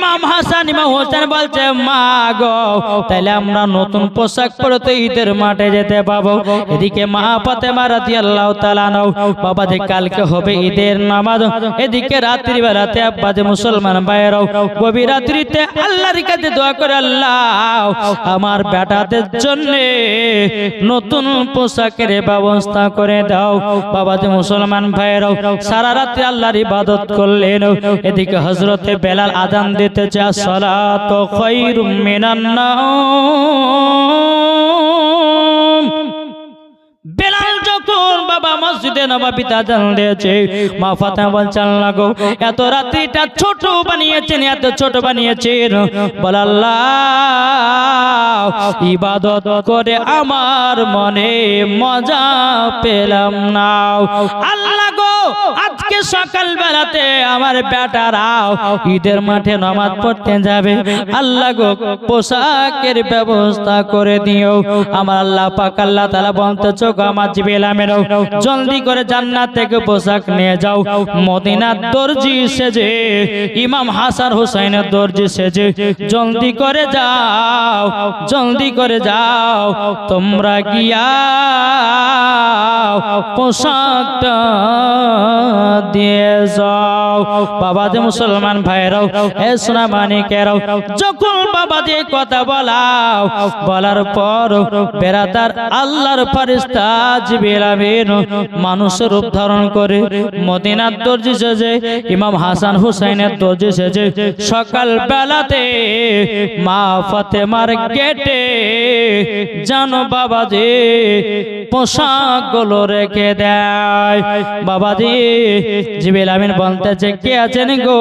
ইমাম হাসান ইমাম হোসেন বলছে মা গো তাহলে আমরা নতুন পোশাক পরে তো ঈদের মাঠে যেতে পাবো। এদিকে মা ফাতেমা রাদিয়াল্লাহু তাআলা আনহা বাবা যে কালকে হবে ঈদের নামাজ, এদিকে রাত্রি বেলাতে আব্বা যে মুসলমান ভাইরাও গভীর রাত্রিতে আল্লাহর কাছে দোয়া করে আল্লাহ আমার বেটাদের জন্য নতুন পোশাকের ব্যবস্থা করে দাও। বাবা যে মুসলমান ভাইরাও সারা রাত্রি আল্লাহর ইবাদত করলেন। এদিকে হযরতে বেলাল আযান দিতেছে আসসালাতু খায়রুম মিনান নাওম। বেলাল যখন বাবা মসজিদে নববীতে আযান দিয়েছে মা ফাতেমা বলছেন আল্লাহ গো এত রাত্রিটা ছোট বানিয়েছেন, এত ছোট বানিয়েছেন, বল আল্লাহ ইবাদত করে আমার মনে মজা পেলাম না। আল্লাহ গো আজকে সকাল বেলাতে আমার বেটারাও ঈদের মাঠে নামাজ পড়তে যাবে, আল্লাহ গো পোশাকের ব্যবস্থা করে দিও। আমার আল্লাহ পাক আল্লাহ তাআলা বলতেছে আমার জিবরিল আমিন জলদি করে জান্নাত থেকে পোশাক নিয়ে যাও। মদিনার দর্জি সেজে ইমাম হাসান হুসাইনের দর্জি সেজে জলদি করে যাও, জলদি করে যাও, তোমরা গিয়া পোশাকটা দিয়ে যাও। বাবা যে মুসলমান ভাইরাও এ সোনা মানিকেরাও যখন বাবা যে কথা বলার পর বেরাদার আল্লাহর ফেরেশতা জিবরিল আমিন মানুষের রূপ ধারণ করে মদিনার দর্জি সেজে ইমাম হাসান হুসাইনের দর্জি সেজে সকাল বেলাতে মা ফাতেমার গেটে জানো বাবা যে পোশাক গুলো রেখে দেয়। বাবা জি জিবরিল আমিন বলতেছে কে আছেন গো?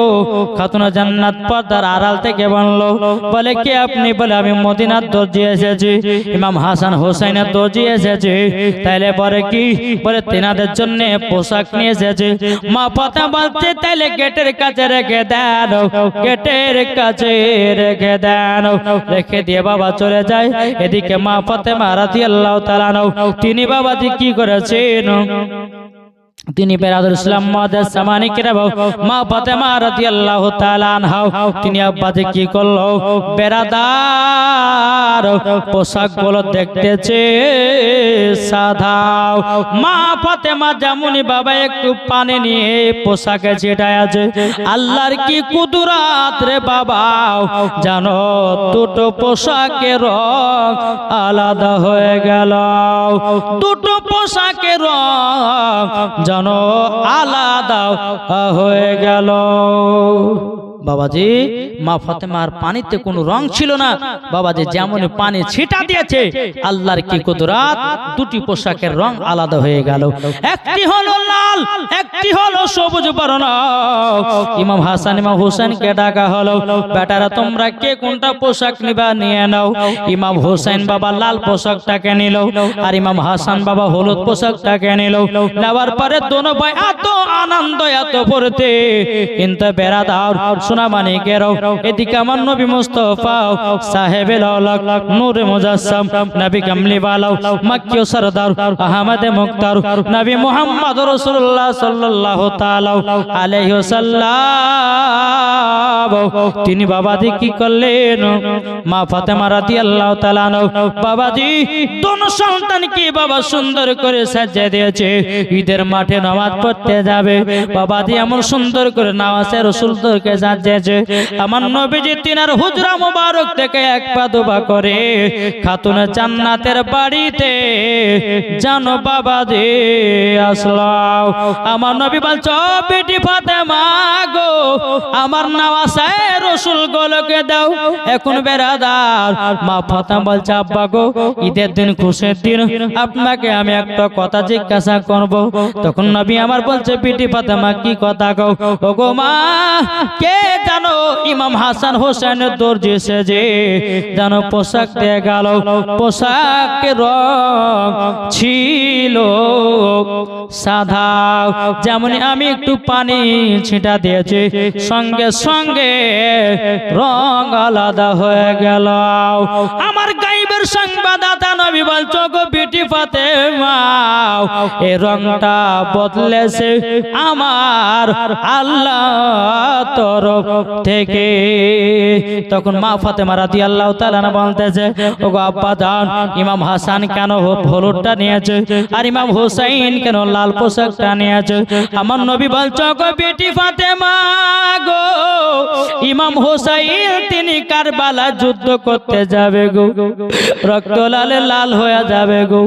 খাতুনা জান্নাত পর্দার আড়াল থেকে বললো, বলে কে আপনি? বলে আমি মদিনার দর্জি এসেছি, ইমাম হাসান হুসাইনের দর্জি এসেছি। তাইলে পরে কি? বলে তেনাদের জন্য পোশাক নিয়ে এসেছে। মা ফাতেমা বলছে তাইলে গেটের কাছে রেখে দেন, গেটের কাছে রেখে দেন। রেখে দিয়ে বাবা চলে যায়। এদিকে মা ফাতেমা রাদিয়াল্লাহু তাআলা আনহা তিনি বাবাজি কি করেছেন? তিনি বেরাদুল ইসলাম মুআদ্দাস সামানি কিরাম মা ফাতেমা রাদিয়াল্লাহু তাআলা আনহা তিনি আব্বাজি কি করলো? বেরাদার পোশাকগুলো দেখতেছে সাধাও। মা ফাতেমা যেমনই বাবা একটু পানি নিয়ে পোশাকে ছিটায় আছে, আল্লাহর কি কুদরত রে বাবা, জানো দুটো পোশাকের রং আলাদা হয়ে গেল, দুটো পোশাকের রং জানো আলাদা হয়ে গেল। বাবাজি মা ফাতেমার পানিতে কোনো রং ছিল না, বাবাজি যেমন পানি ছিটা দিয়েছে আল্লাহর কি কুদরত, দুটি পোশাকের রং আলাদা হয়ে গেল। একটি হলো লাল, একটি হলো সবুজ বর্ণ। ইমাম হাসান ইমাম হোসেনকে ডাকা হলো, বেটারা তোমরা কে কোনটা পোশাক নিবা নিয়ে নাও। ইমাম হোসেন বাবা লাল পোশাকটাকে নিল, আর ইমাম হাসান বাবা হলুদ পোশাকটাকে নিল। নেওয়ার পরে দোনো ভাই এত আনন্দ এত ফুর্তি, কিন্তু বেরাদার সোনা মানিকেরাও এদিকে আমার নবী মুস্তাফা সাহেবে লাউলাক নূরে মুজাসসাম নবী কামলি ওয়ালা মক্কি ও সরদার আহমদে মুখতার নবী মুহাম্মদ রাসূলুল্লাহ সাল্লাল্লাহু তাআলা আলাইহি ওয়াসাল্লাম তিনি বাবাজি কি করলেন? মা ফাতেমা রাদিয়াল্লাহু তাআলা আনহা বাবাজি দোনো সন্তানকে বাবা সুন্দর করে সাজিয়ে দিয়েছে, ঈদের মাঠে নামাজ পড়তে যাবে। বাবাজি এমন সুন্দর করে নামাজে রাসূলকে সাজিয়েছে, আমার নবীজি তিনার হুজরা মুবারক থেকে এক পা দুপা করে খাতুনে জান্নাতের বাড়িতে জানো বাবাজি আসলাও। আমার নবী বলছে ও বেটি ফাতেমা গো, আমার নামাজে রাসূল গুলোকে দাও। এখন বেরাদার মা ফাতেমা বলছে আব্বা গো ঈদের দিন খুশির দিন, আপনাকে আমি একটা কথা জিজ্ঞাসা করব। তখন নবী আমার বলছে বেটি ফাতেমা কি কথা গো? ও গো মা কে জানো ইমাম হাসান হোসেনের দর্জি সেজে জানো পোশাক দিয়ে গেল, পোশাকের রং ছিল সাদা, যেমন আমি একটু পানি ছিটা দিয়েছি সঙ্গে সঙ্গে রং আলাদা হয়ে গেল। আমার গায়েবের সংবাদ দাতা নবী বলছো গো বিটি ফাতেমা এই রংটা বদলেছে আমার আল্লাহ তরফ থেকে। তখন মা ফাতেমা রাদিয়াল্লাহু তাআলা বলতেছে ওগো আব্বা জান ইমাম হাসান কেন হলুদটা নিয়েছে আর ইমাম হুসাইন কেন লাল পোশাকটা নিয়েছে? আমার নবী বলছো গো বিটি ফাতেমা গো ইমাম হুসাইন তিনি কারবালা যুদ্ধ করতে যাবে গো, রক্ত লালে লাল হয়ে যাবে গো,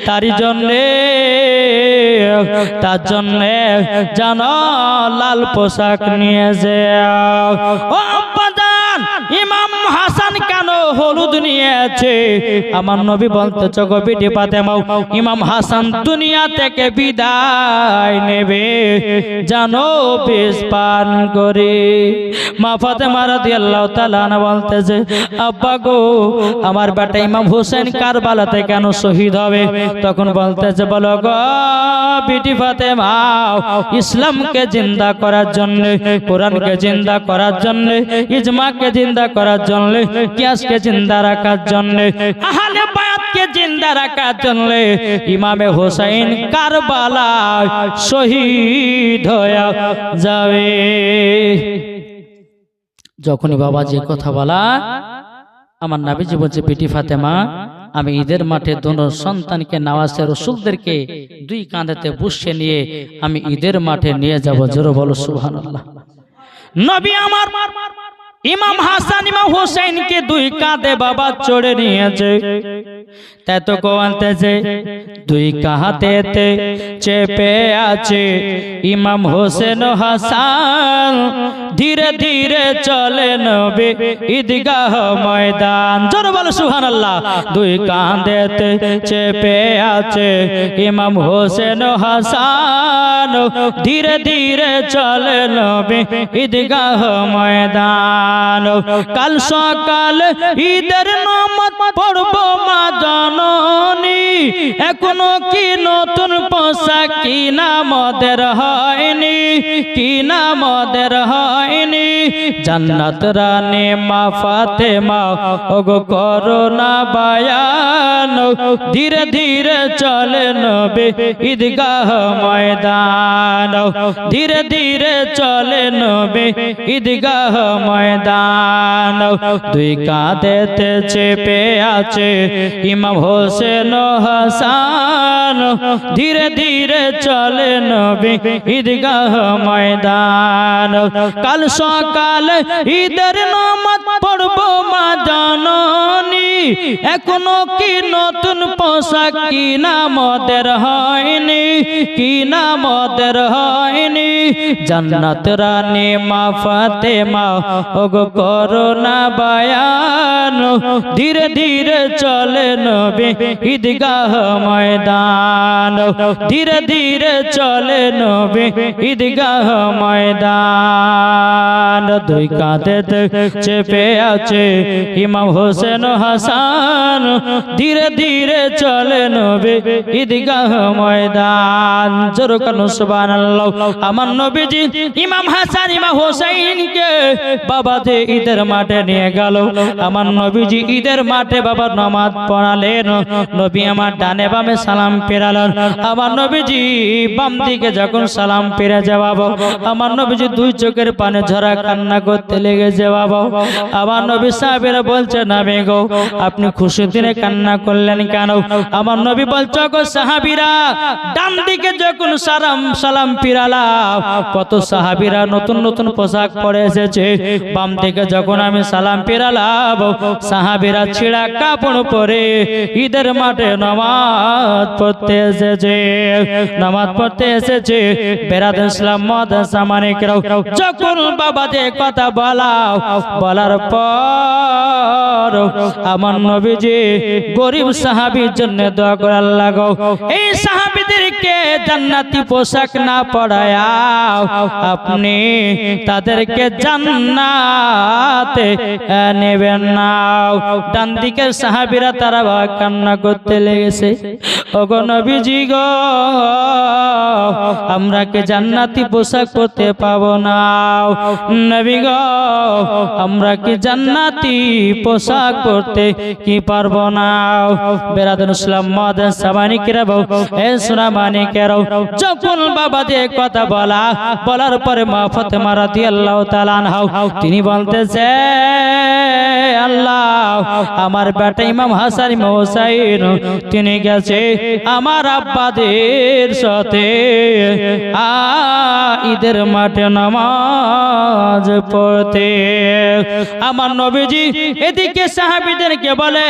তার জন্য জানো লাল পোশাক নিয়েছে। ও আব্বা জান ইমাম হাসান কেন হলুদ নিয়েছে? আমার নবী বলতেছে গো বিটি ফাতেমা ইমাম হাসান দুনিয়া থেকে বিদায় নেবে জানো বিষ পান করে। মা ফাতেমা রাদিয়াল্লাহু তাআলা বলতেছে আব্বা গো আমার বেটা ইমাম হোসেন কারবালাতে কেন শহীদ হবে? তখন বলতেছে বলো গো বিটি ফাতেমা ইসলামকে জিন্দা করার জন্য, কোরআনকে জিন্দা করার জন্য, ইজমাকে জিন্দা করার জন্য, কিয়াসকে জিন্দা রাখার জন্য, আহলে বায়াতকে জিন্দা রাখার জন্য ইমামে হোসেন কারবালায় শহীদ হয়ে যাবে। যখনই বাবা যে কথা বলা আমার নবীজি বলছে বিটি ফাতেমা আমি ঈদের মাঠে দোনো সন্তানকে নওয়াজে রাসূলদেরকে দুই কাঁধেতে বসিয়ে নিয়ে আমি ঈদের মাঠে নিয়ে যাব। জোরে বলো সুবহানাল্লাহ। নবী আমার ইমাম হাসান ইমাম হোসেনকে দুই কাঁধে বাবা চড়ে নিয়েছে। তাই তো কোয়ালতেছে দুই কাঁধেতে চেপে আছে ইমাম হোসেন হাসান, ধীরে ধীরে চলে নবী ঈদগাহ ময়দান। জোরে বলো সুবহানাল্লাহ। দুই কাঁধেতে চেপে আছে ইমাম হোসেন হাসান, ধীরে ধীরে চলে নবী ঈদগাহ ময়দান। কাল সকাল ঈদের নামাজ পড়বো মা জননী, এখনো কি নতুন পোশাক কিনা মদের হয়নি, কিনা মদের হয়নি। জান্নাত রানী মা ফাতেমা ওগো করোনা বায়ান, ধীরে ধীরে চলে নবী ঈদগাহ ময়দান, ধীরে ধীরে চলে নবী ঈদগাহ ময়দান। দুই কাঁধেতে চেপে আছে ইমাম হোসেন হাসান, ধীরে ধীরে চলে নবী ঈদগাহ ময়দান। কাল সকাল ঈদের নামাজ পড়বো মা জননী, এখনো কি নতুন পোশাক কিনা মদের হয়নি, কিনা মদের হয়নি। জান্নাত রানী মা ফাতেমা ওগো করোনা বায়ান, ধীরে ধীরে চলে নবী ঈদগাহ ময়দান, ধীরে ধীরে চলে নবী ঈদগাহ ময়দান। দুই কাঁধেতে চেপে আছে ইমাম হোসেন হাসান, ধীরে ধীরে চলে নবী ঈদগাহ ময়দান। জোরে কানো সুবহানাল্লাহ। আমার নবীজি ইমাম হাসান ইমাম হোসেনকে বাবা যে ঈদের মাঠে নিয়ে গেল। আমার নবীজি ঈদের মাঠে বাবা নামাজ পড়ালেন। নবী আমার ডানে বামে সালাম ফেরালেন। আমার নবীজি বাম দিকে যখন সালাম ফিরে যাওয়াবো, আমার নবীজি দুই চোখের পানে ঝরা কান্না করতে লেগেছে বাবা। আমার নবী সাহাবীরা বলছে নবী গো আপনি খুশির দিনে কান্না করলেন কেন? আমার নবী বলছে গো সাহাবীরা ডান দিকে যখন সালাম ফিরালাম কত সাহাবীরা নতুন নতুন পোশাক পরে এসেছে, বাম দিকে যখন আমি সালাম ফিরালাম সাহাবীরা ছিঁড়া কাপড় পরে ঈদের মাঠে নামাজ পড়তে এসেছে, নামাজ পড়তে এসেছে। বেরাদুল ইসলাম মাদ্রাসা মানিকরাও যখন বাবা যে কথা বলার পর আমার নবীজি গরিব সাহাবীর জন্য দোয়া করে আল্লাহ গো এই সাহাবীদেরকে জান্নাতি পোশাক না পরায়া আপনি তাদেরকে জান্নাত হাতে নেবেন না। ডান দিকের সাহাবীরা তারা কান্না করতে লেগেছে, ওগো নবীজি গো, আমরা কি জান্নাতি পোশাক পরতে পাবো না? নবী গো, আমরা কি জান্নাতি পোশাক পরতে কি পারবো না? বেরাদুল ইসলাম মাদান সামানিকেরা এ সোনা মানিকেরাও, যখন বাবা দিয়ে কথা বলার পরে মা ফাতেমা রাদিয়াল্লাহু তাআলা আনহা তিনি বলতেছে, আল্লাহ, আমার বেটা ইমাম হাসান ইমাম হুসাইন তিনি গেছে আমার আব্বাদের সাথে ঈদের মাঠে নামাজ পড়তে। আমার নবীজি এদিকে সাহাবীদেরকে বলে,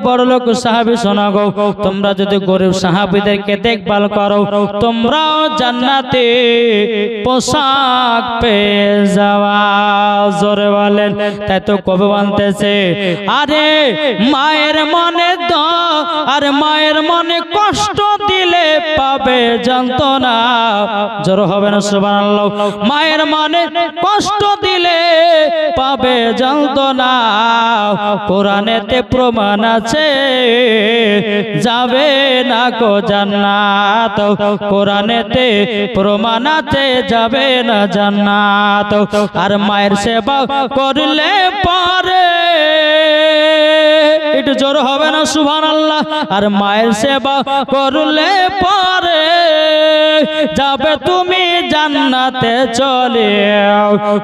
বড়লোক সাহাবী শোনো গো, তোমরা যদি গরিব সাহাবীদেরকে দেখভাল করো তোমরাও জান্নাতে পোশাক পেয়ে যাওয়া। জোরে বলেন। তাই তো কবি বলতেছে, আরে মায়ের মনে আর মায়ের মনে কষ্ট দিলে পাবে যন্ত্রণা। জোর হবে না সুবহানাল্লাহ। মায়ের মনে কষ্ট দিলে পাবে যন্ত্রণা। কোরআনেতে প্রমাণ আছে যাবে না কো জান্নাত, কোরআনেতে প্রমাণ আছে যাবে না জান্নাত। আর মায়ের সেবা করলে পরে, একটু জোর হবে না সুবহানাল্লাহ। আর মায়ের সেবা করলে পরে যাবে তুমি জান্নাতে চলে।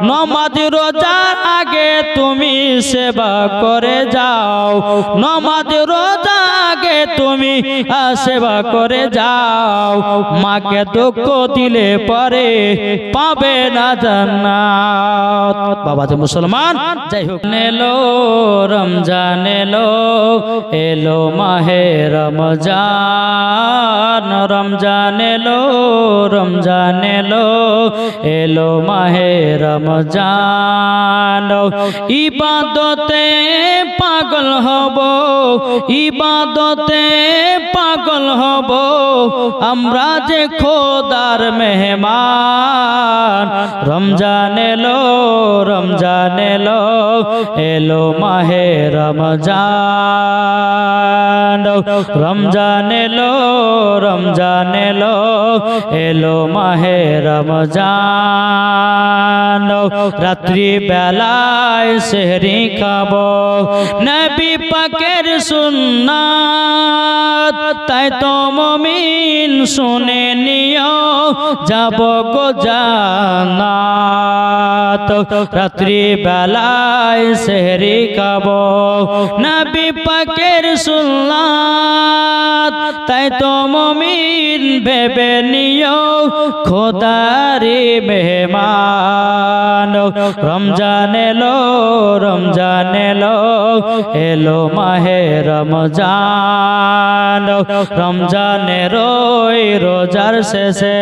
নামাজ রোজার আগে তুমি সেবা করে যাও, নামাজ রোজা আগে তুমি সেবা করে যাও। মাকে দুঃখ দিলে পরে পাবে না জান্নাত। বাবা যে মুসলমান, যাই হোক, এলো রমজান এলো, এলো মাহে রমজান, রমজান এলো, রমজান এলো, এলো মাহে রমজান। ইবাদতে পাগল হব, ইবাদতে পাগল হব, আমরা যে খোদার মেহমান। রমজান এলো, রমজান এলো, এলো মাহে রমজান, রমজান এলো, রমজান এলো, এলো মাহে রমজান। রাত্রি বেলায় সেহরি খাবো, নবী পাকের সুন্নাত, তাই তো মুমিন শুনে নিও যাব গো জান্নাত। রাত্রি বেলায় সেহরি খাবো, নবী পাকের সুন্নাত, তাই তো মুমিন ভেবে নিও খোদারি মেহমান। রমজান এলো, রমজান এলো, এলো মাহে রমজান। রমজানের রোজার শেষে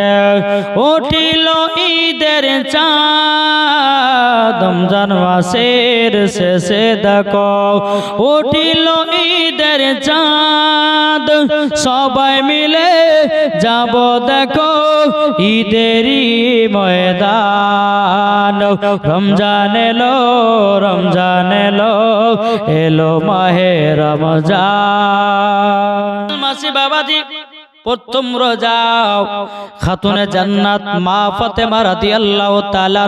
উঠিল ঈদের চাঁদ, রমজান মাসের শেষে দেখো উঠিল ঈদের চাঁদ। সবাই মিলে যাব দেখো ঈদেরই ময়দান। রমজান এলো, রমজান এলো, এলো মাহে রমজান। মাসি বাবাজি প্রথম রোজা খাতুনে জান্নাত মা ফাতেমা রাদিয়াল্লাহু তাআলা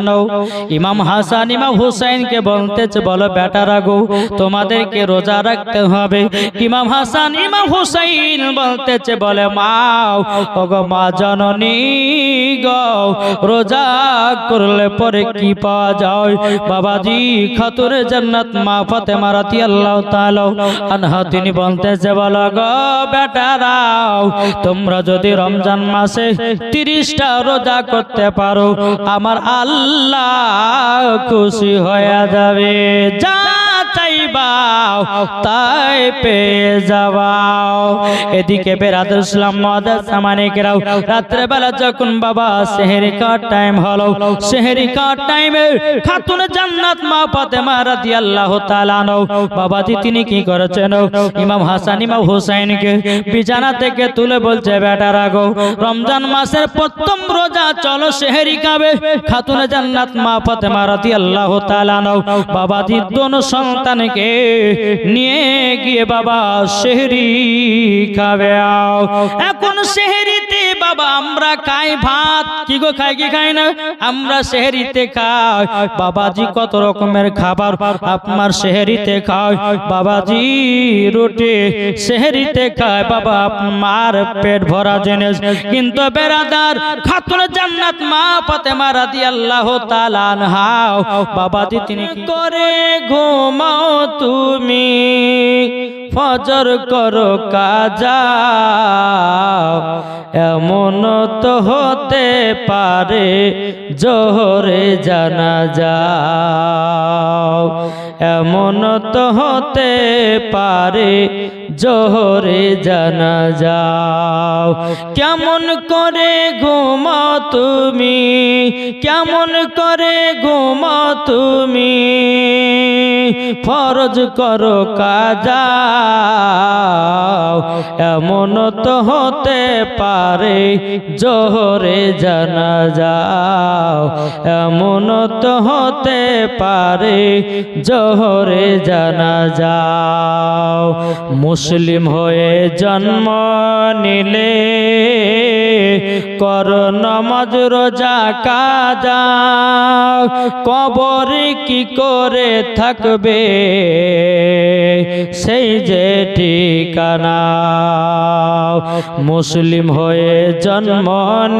ইমাম হাসান ইমাম হুসাইনকে বলতেছে, বলো বেটারা গো, তোমাদেরকে রোজা রাখতে হবে। ইমাম হাসান ইমাম হুসাইন বলতেছে, বলে মা, ওগো মা জননী গো, রোজা করলে পরে কি পাওয়া যায়? বাবাজি খাতুনে জান্নাত মা ফাতেমা রাদিয়াল্লাহু তাআলা আনহা তিনি বলতেছে, বলো গো বেটারা, তোমরা যদি রমজান মাসে 30টা রোজা করতে পারো আমার আল্লাহ খুশি হয়ে যাবে। যা চাইবে চাইবাও তাই পেয়ে যাওয়াও। এদিকে বেরাদুল ইসলাম মুআজ্জাজ সামানিকেরাও রাত্রে বেলা যখন বাবা সেহরি কার টাইম হলো, সেহরি কার টাইমে খাতুন জান্নাত মা ফাতেমা রাদিয়াল্লাহু তাআলা বাবাজি তিনি কি করেছেন, ইমাম হাসান ইমাম হুসাইনকে বিছানা থেকে তুলে বলছে, বেটা রাগো রমজান মাসের প্রথম রোজা, চলো সেহরি খাবে। খাতুন জান্নাত মা ফাতেমা রাদিয়াল্লাহু তাআলা বাবাজি দোনো সন্তানকে নিয়ে গিয়ে বাবা সেহরি খাবে। এখন সেহরিতে বাবা আমরা খাই ভাত, কি গো খাই কি খাই না, আমরা সেহরিতে খাই বাবাজি কত রকমের খাবার আপনার সেহরিতে খায়। বাবাজি রুটি সেহরিতে খায় বাবা আমার পেট ভরা জিনিস, কিন্তু বেরাদার খাতুন জান্নাত মা ফাতেমা রাদিয়াল্লাহু তাআলা আনহা বাবাজি তিনি করে ঘুমাও তুমি, ফজর করো কাজা, এমন তো হতে পারে জোহরে জানাজা, এমন তো হতে পারে জোহরে জানাজা। কেমন করে ঘুমাও তুমি, কেমন করে ঘুমাও তুমি, ফরজ করো কাজা, এমন তো হতে পারে জোহরে জানাজা, এমন তো হতে পারে জোহরে জানাজা। মুসলিম হয়ে জন্ম নিলে কর নামাজ রোজা কাজা, কবরে কি করে থাকবে সেই যে ঠিকানা। মুসলিম হয়ে জন্ম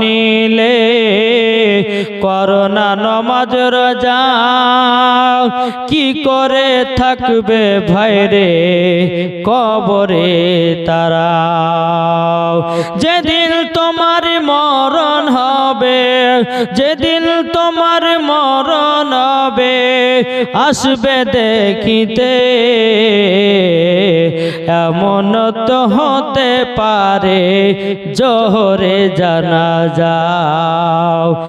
নিলে করোনা নমাজ রোজা, কি করে থাকবে ভাইরে কবরে তারা। যেদিন তোমার মরণ হবে, যেদিন তোমার মরণ হবে, আসবে দেখিতে, এমন তো হতে পারে জোহরে জানাজা।